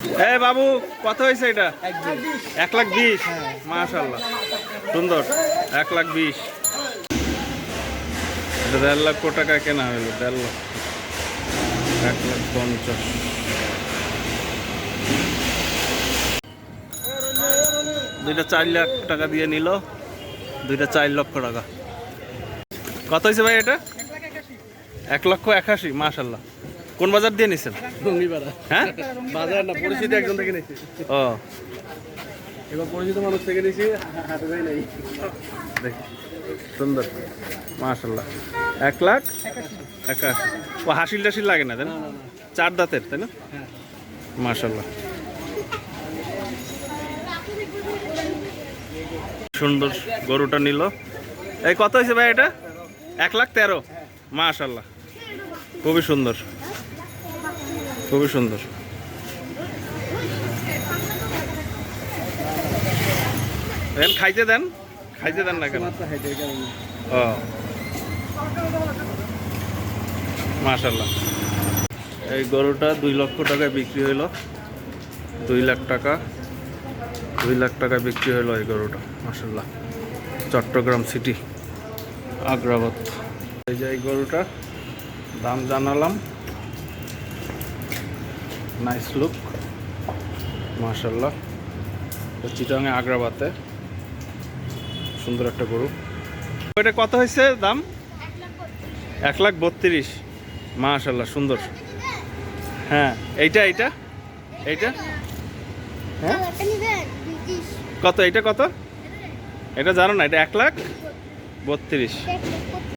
এই বাবু কত হয়েছে এটা? 1,20,000। মাশাআল্লাহ সুন্দর। 1,20,000 এটা 1.5 লক্ষ টাকা কেনা হলো। 1.5 লক্ষ 1,50,000। দুইটা 4 লাখ টাকা দিয়ে নিল। দুইটা 4 লক্ষ টাকা। কত হয়েছে ভাই এটা? 1,81,000। মাশাআল্লাহ। কোন বাজার দিয়ে নিছেন? হ্যাঁ বাজার না, পরিচিত একজন থেকে নিয়েছি। ও এবার পরিচিত মানুষ থেকে নিয়েছি, হাটে যাই নাই। দেখি সুন্দর। মাশাআল্লাহ 1,81,000। ও হাসিল টাসিল লাগে না তাই না? 4 দাঁতের তাই না? মাশাআল্লাহ সুন্দর গরুটা নিল। এই কত হয়েছে ভাই এটা? 1,13,000। মাশাআল্লাহ খুবই সুন্দর, খুবই সুন্দর। খাইতে দেন, খাইতে দেন না কেন? ও মাশাআল্লাহ এই গরুটা 2 লক্ষ টাকায় বিক্রি হইল। 2 লাখ টাকা, 2 লাখ টাকায় বিক্রি হইল এই গরুটা। মাশাআল্লাহ চট্টগ্রাম সিটি আগ্রাবাদ। এই যে এই গরুটা দাম জানালাম। নাইস লুক মাশাআল্লাহ। চিটাগাং আগ্রাবাদে সুন্দর একটা গরু। এটা কত হয়েছে দাম? 1,32,000। মাশাআল্লাহ সুন্দর। হ্যাঁ এইটা এইটা এইটা হ্যাঁ কত? এটা কত? এটা জানো না? এটা 1,32,000।